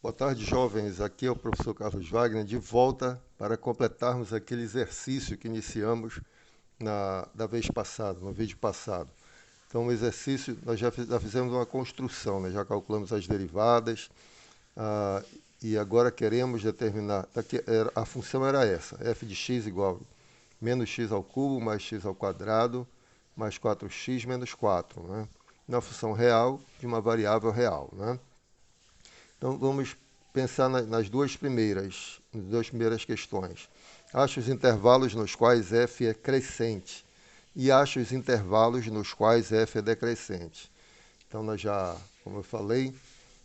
Boa tarde, jovens. Aqui é o professor Carlos Wagner, de volta para completarmos aquele exercício que iniciamos da vez passada, no vídeo passado. Então, o exercício, nós já fizemos uma construção, né? Já calculamos as derivadas, e agora queremos determinar, a função era essa, f de x igual a menos x ao cubo mais x ao quadrado mais 4x menos 4, né? Uma função real de uma variável real, né? Então, vamos pensar nas duas primeiras questões. Acha os intervalos nos quais f é crescente e acha os intervalos nos quais f é decrescente. Então, como eu falei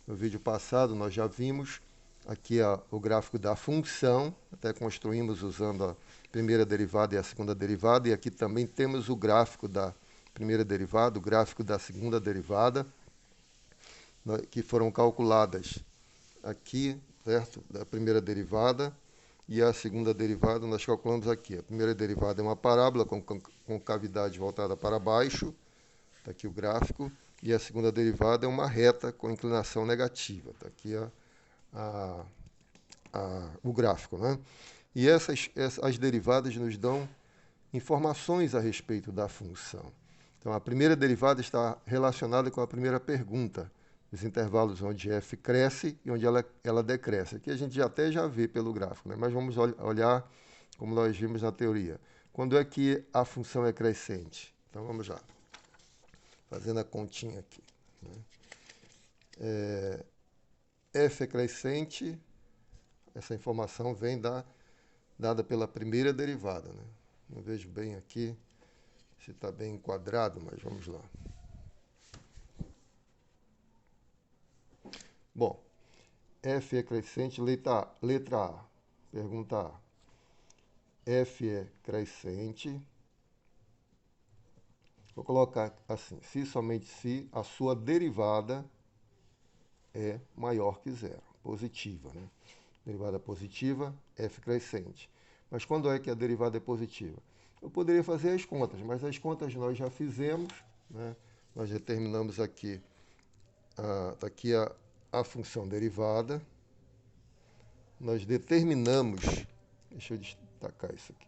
no vídeo passado, nós já vimos aqui o gráfico da função, até construímos usando a primeira derivada e a segunda derivada, e aqui também temos o gráfico da primeira derivada, o gráfico da segunda derivada, que foram calculadas aqui, certo? Da primeira derivada, e a segunda derivada nós calculamos aqui. A primeira derivada é uma parábola com cavidade voltada para baixo, está aqui o gráfico, e a segunda derivada é uma reta com inclinação negativa, está aqui o gráfico, né? E as derivadas nos dão informações a respeito da função. Então, a primeira derivada está relacionada com a primeira pergunta, os intervalos onde f cresce e onde ela decresce. Aqui a gente até já vê pelo gráfico, né? Mas vamos olhar como nós vimos na teoria. Quando é que a função é crescente? Então, vamos lá. Fazendo a continha aqui, né? F é crescente, essa informação vem dada pela primeira derivada, né? Não vejo bem aqui se está bem enquadrado, mas vamos lá. Bom, f é crescente, letra A, pergunta A. F é crescente. Vou colocar assim, se somente se a sua derivada é maior que zero, positiva, né? Derivada positiva, f crescente. Mas quando é que a derivada é positiva? Eu poderia fazer as contas, mas as contas nós já fizemos, né? Nós determinamos aqui, aqui a função derivada. Nós determinamos, deixa eu destacar isso aqui,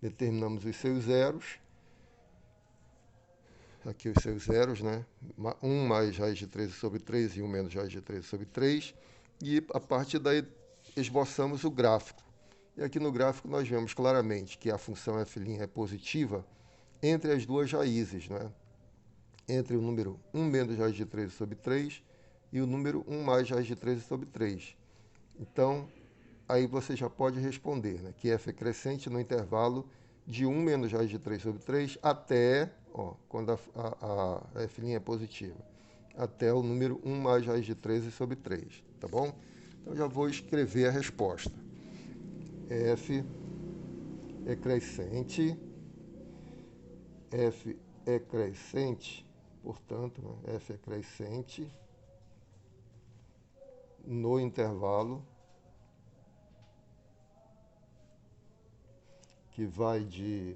determinamos os seus zeros, aqui os seus zeros, né? 1 mais raiz de 13 sobre 3 e 1 menos raiz de 13 sobre 3, e a partir daí esboçamos o gráfico. E aqui no gráfico nós vemos claramente que a função f' é positiva entre as duas raízes, né? Entre o número 1 menos raiz de 13 sobre 3 e o número 1 mais raiz de 13 sobre 3. Então, aí você já pode responder, né, que f é crescente no intervalo de 1 menos raiz de 3 sobre 3 até, quando a f' é positiva, até o número 1 mais raiz de 13 sobre 3, tá bom? Então, já vou escrever a resposta. F é crescente, portanto, né, f é crescente no intervalo que vai de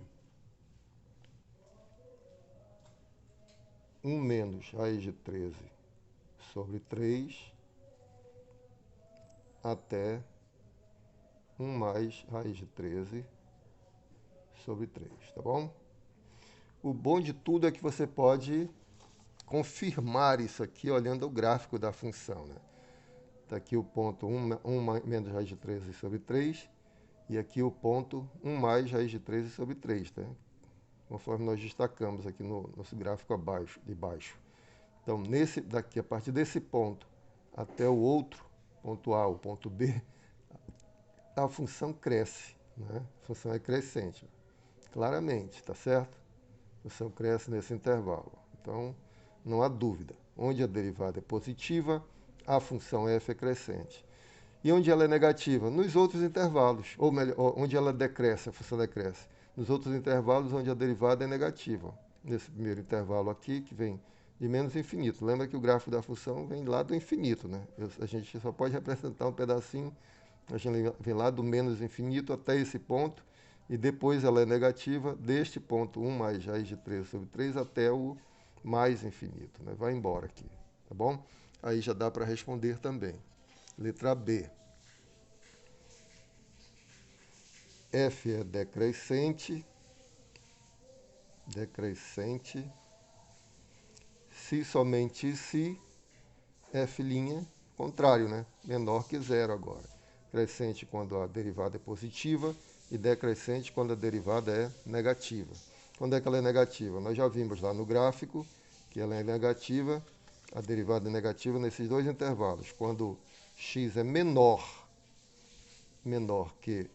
1 menos raiz de 13 sobre 3 até 1 mais raiz de 13 sobre 3, tá bom? O bom de tudo é que você pode confirmar isso aqui olhando o gráfico da função, né? Está aqui o ponto 1 menos raiz de 13 sobre 3 e aqui o ponto 1 mais raiz de 13 sobre 3, tá? Conforme nós destacamos aqui no nosso gráfico de baixo. Então, a partir desse ponto até o outro, ponto A, o ponto B, a função cresce, né? A função é crescente, claramente, tá certo? A função cresce nesse intervalo. Então, não há dúvida. Onde a derivada é positiva, a função f é crescente. E onde ela é negativa? Nos outros intervalos. Ou melhor, onde ela decresce, a função decresce. Nos outros intervalos onde a derivada é negativa. Nesse primeiro intervalo aqui, que vem de menos infinito. Lembra que o gráfico da função vem lá do infinito, né? A gente só pode representar um pedacinho. A gente vem lá do menos infinito até esse ponto. E depois ela é negativa deste ponto 1 mais raiz de 13 sobre 3 até o mais infinito, né? Vai embora aqui, tá bom? Aí já dá para responder também. Letra B. F é decrescente, se somente se, F', contrário, né? Menor que zero agora. Crescente quando a derivada é positiva e decrescente quando a derivada é negativa. Quando é que ela é negativa? Nós já vimos lá no gráfico que ela é negativa, a derivada é negativa nesses dois intervalos. Quando x é menor que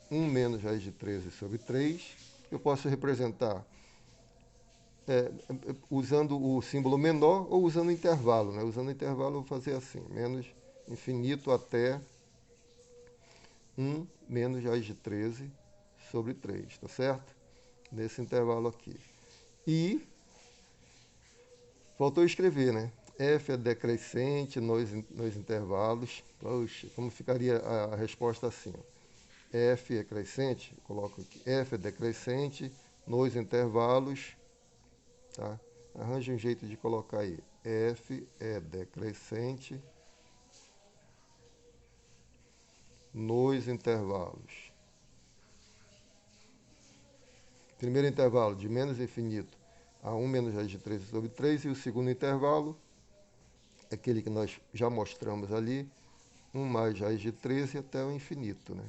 1 menos raiz de 13 sobre 3, eu posso representar usando o símbolo menor ou usando o intervalo. Né? Usando o intervalo, eu vou fazer assim, menos infinito até 1 menos raiz de 13 sobre 3, tá certo? Nesse intervalo aqui. E faltou escrever, né? F é decrescente nos intervalos. Poxa, como ficaria a resposta assim? F é crescente, coloco aqui. F é decrescente nos intervalos, tá? Arranje um jeito de colocar aí. F é decrescente nos intervalos. Primeiro intervalo de menos infinito a 1 menos raiz de 13 sobre 3. E o segundo intervalo, aquele que nós já mostramos ali, 1 mais raiz de 13 até o infinito, né?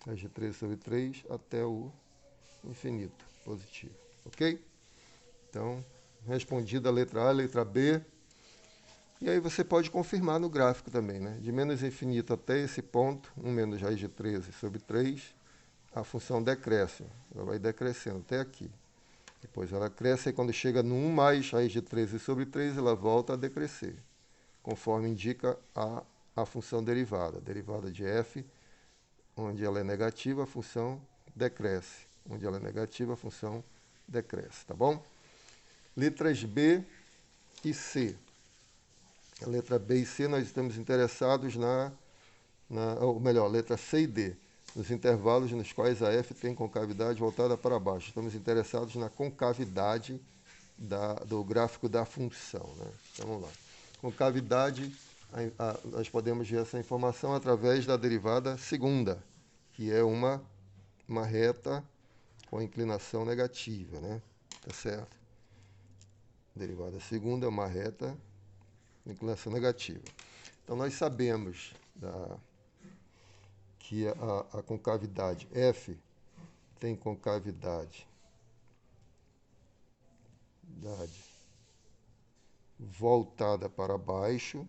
Raiz de 13 sobre 3 até o infinito, positivo. Ok? Então, respondida a letra A, a letra B. E aí você pode confirmar no gráfico também, né? De menos infinito até esse ponto, 1 menos raiz de 13 sobre 3, a função decresce. Ela vai decrescendo até aqui. Depois ela cresce e quando chega no 1 mais raiz de 13 sobre 3, ela volta a decrescer, conforme indica a função derivada. A derivada de f, onde ela é negativa, a função decresce. Onde ela é negativa, a função decresce, tá bom? Letras B e C. A letra B e C nós estamos interessados ou melhor, letra C e D, nos intervalos nos quais a F tem concavidade voltada para baixo. Estamos interessados na concavidade do gráfico da função. Né? Então, vamos lá. Concavidade, nós podemos ver essa informação através da derivada segunda, que é uma reta com inclinação negativa. Né? Tá certo? Derivada segunda é uma reta com inclinação negativa. Então, nós sabemos que a concavidade F tem concavidade voltada para baixo.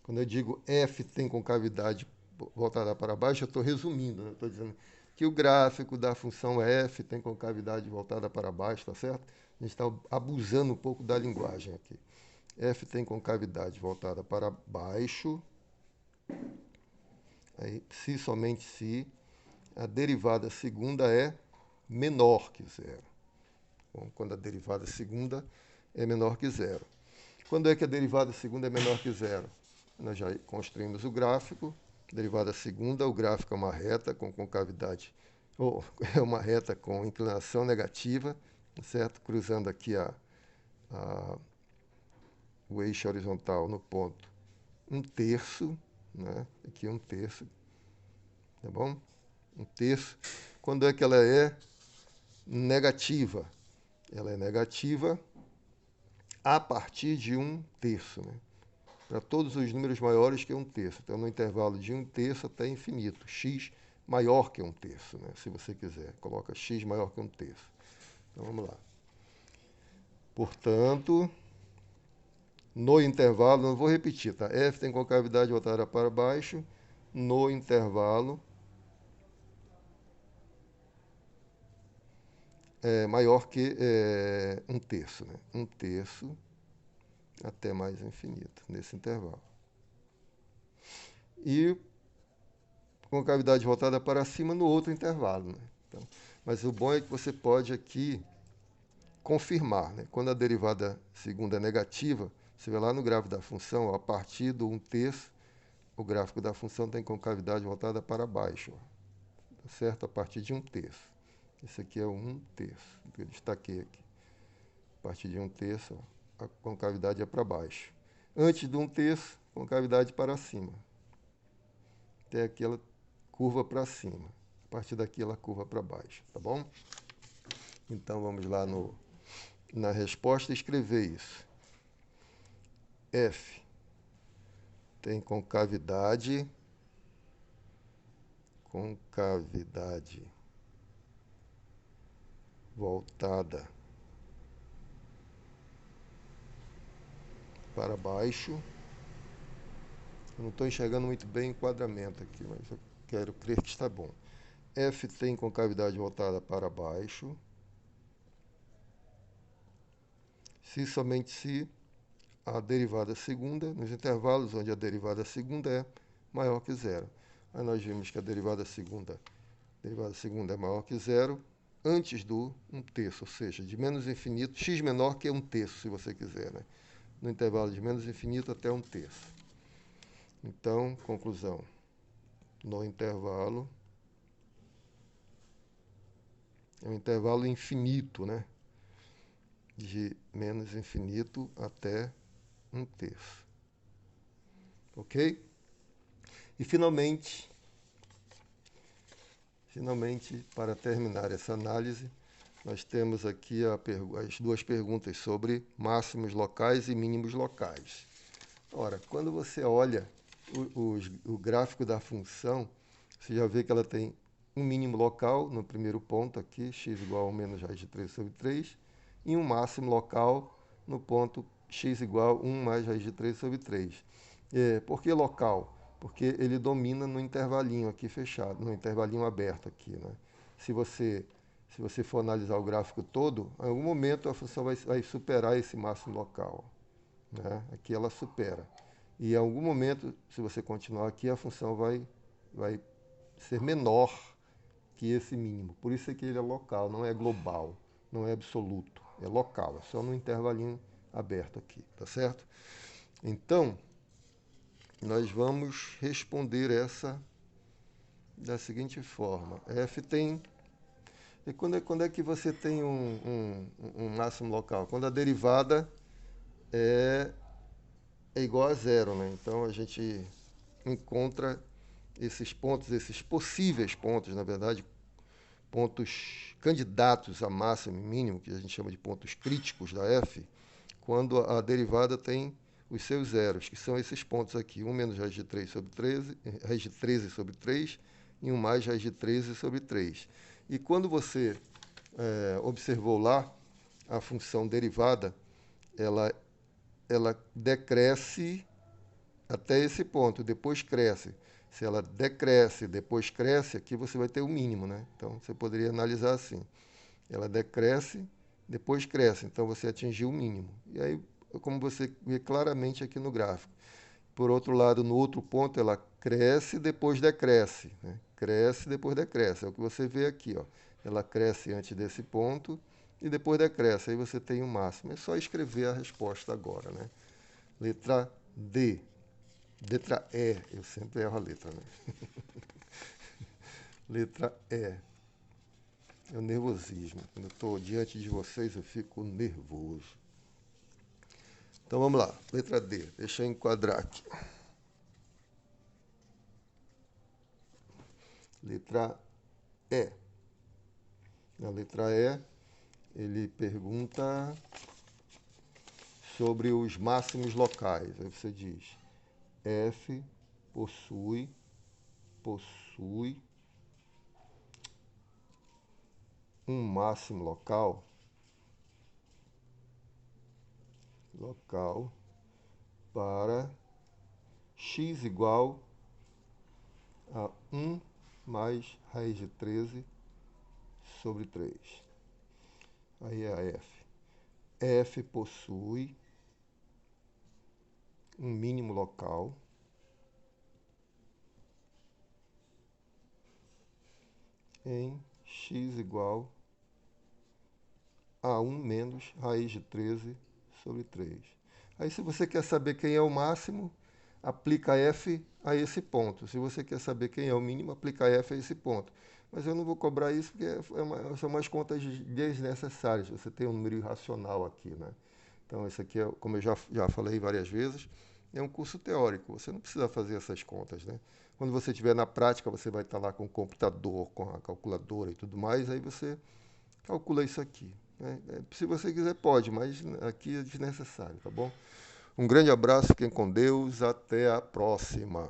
Quando eu digo F tem concavidade voltada para baixo, eu estou resumindo, né? Estou dizendo que o gráfico da função F tem concavidade voltada para baixo, tá certo? A gente está abusando um pouco da linguagem aqui. F tem concavidade voltada para baixo. Aí, se somente se a derivada segunda é menor que zero. Bom, quando a derivada segunda é menor que zero. Quando é que a derivada segunda é menor que zero? Nós já construímos o gráfico. Derivada segunda, o gráfico é uma reta com concavidade, ou é uma reta com inclinação negativa, certo? Cruzando aqui o eixo horizontal no ponto 1/3, né? Aqui 1/3, tá bom? 1/3. Quando é que ela é negativa? Ela é negativa a partir de 1/3, né? Para todos os números maiores que 1/3. Então, no intervalo de 1/3 até infinito. X maior que 1/3, né? Se você quiser. Coloca x maior que 1/3. Então, vamos lá. Portanto, no intervalo, não vou repetir, tá? F tem concavidade voltada para baixo. No intervalo é maior que 1/3, né? 1/3 até mais infinito, nesse intervalo. E concavidade voltada para cima no outro intervalo. Né? Então, mas o bom é que você pode aqui confirmar. Né? Quando a derivada segunda é negativa, você vê lá no gráfico da função, ó, a partir do 1/3, o gráfico da função tem concavidade voltada para baixo. Ó, tá certo? A partir de 1/3. Esse aqui é o 1/3, que eu destaquei aqui. A partir de 1/3, ó, a concavidade é para baixo. antes de 1/3, concavidade para cima. Até aqui ela curva para cima. A partir daqui ela curva para baixo, tá bom? Então vamos lá na resposta escrever isso. F tem concavidade voltada para baixo. Eu não estou enxergando muito bem o enquadramento aqui, mas eu quero crer que está bom. F tem concavidade voltada para baixo, se somente se a derivada segunda, nos intervalos onde a derivada segunda é maior que zero. Aí nós vimos que a derivada segunda é maior que zero antes do 1/3, ou seja, de menos infinito, x menor que 1/3, se você quiser, né? No intervalo de menos infinito até 1/3. Então, conclusão, no intervalo, é um intervalo infinito, né? De menos infinito até 1/3. Ok? E finalmente, para terminar essa análise, nós temos aqui as duas perguntas sobre máximos locais e mínimos locais. Ora, quando você olha o gráfico da função, você já vê que ela tem um mínimo local no primeiro ponto aqui, x igual a menos raiz de 3 sobre 3, e um máximo local no ponto x igual a 1 mais raiz de 3 sobre 3. Por que local? Porque ele domina no intervalinho aqui fechado, no intervalinho aberto aqui, né? Se você for analisar o gráfico todo, em algum momento a função vai superar esse máximo local, né? Aqui ela supera. E em algum momento, se você continuar aqui, a função vai ser menor que esse mínimo. Por isso é que ele é local, não é global, não é absoluto, é local, é só no intervalinho aberto aqui, tá certo? Então, nós vamos responder essa da seguinte forma. F tem... E quando é que você tem um máximo local? Quando a derivada é igual a zero, né? Então, a gente encontra esses pontos, esses possíveis pontos, na verdade, pontos candidatos a máximo e mínimo, que a gente chama de pontos críticos da F, quando a derivada tem os seus zeros, que são esses pontos aqui, 1 menos raiz de 3 sobre 13, raiz de 13 sobre 3, e 1 mais raiz de 13 sobre 3. E quando você observou lá, a função derivada, ela decresce até esse ponto, depois cresce. Se ela decresce, depois cresce, aqui você vai ter o mínimo, né? Então, você poderia analisar assim. Ela decresce, depois cresce, então você atingiu o mínimo. E aí, como você vê claramente aqui no gráfico. Por outro lado, no outro ponto, ela cresce, depois decresce, né? Cresce, depois decresce. É o que você vê aqui, ó. Ela cresce antes desse ponto e depois decresce. Aí você tem o máximo. É só escrever a resposta agora, né? Letra D. Letra E. Eu sempre erro a letra, né? Letra E. É o nervosismo. Quando eu estou diante de vocês, eu fico nervoso. Então vamos lá. Letra D. Deixa eu enquadrar aqui. Letra E. Na letra E, ele pergunta sobre os máximos locais. Aí você diz: F possui um máximo local para x igual a 1 mais raiz de 13 sobre 3. Aí é a F. F possui um mínimo local em x igual a 1 menos raiz de 13 sobre 3. Aí, se você quer saber quem é o máximo, aplica F a esse ponto. Se você quer saber quem é o mínimo, aplica F a esse ponto. Mas eu não vou cobrar isso porque são umas contas desnecessárias. Você tem um número irracional aqui, né? Então, isso aqui, como eu já falei várias vezes, é um curso teórico. Você não precisa fazer essas contas, né? Quando você estiver na prática, você vai estar lá com o computador, com a calculadora e tudo mais, aí você calcula isso aqui, né? Se você quiser, pode, mas aqui é desnecessário, tá bom? Um grande abraço, fiquem com Deus, até a próxima.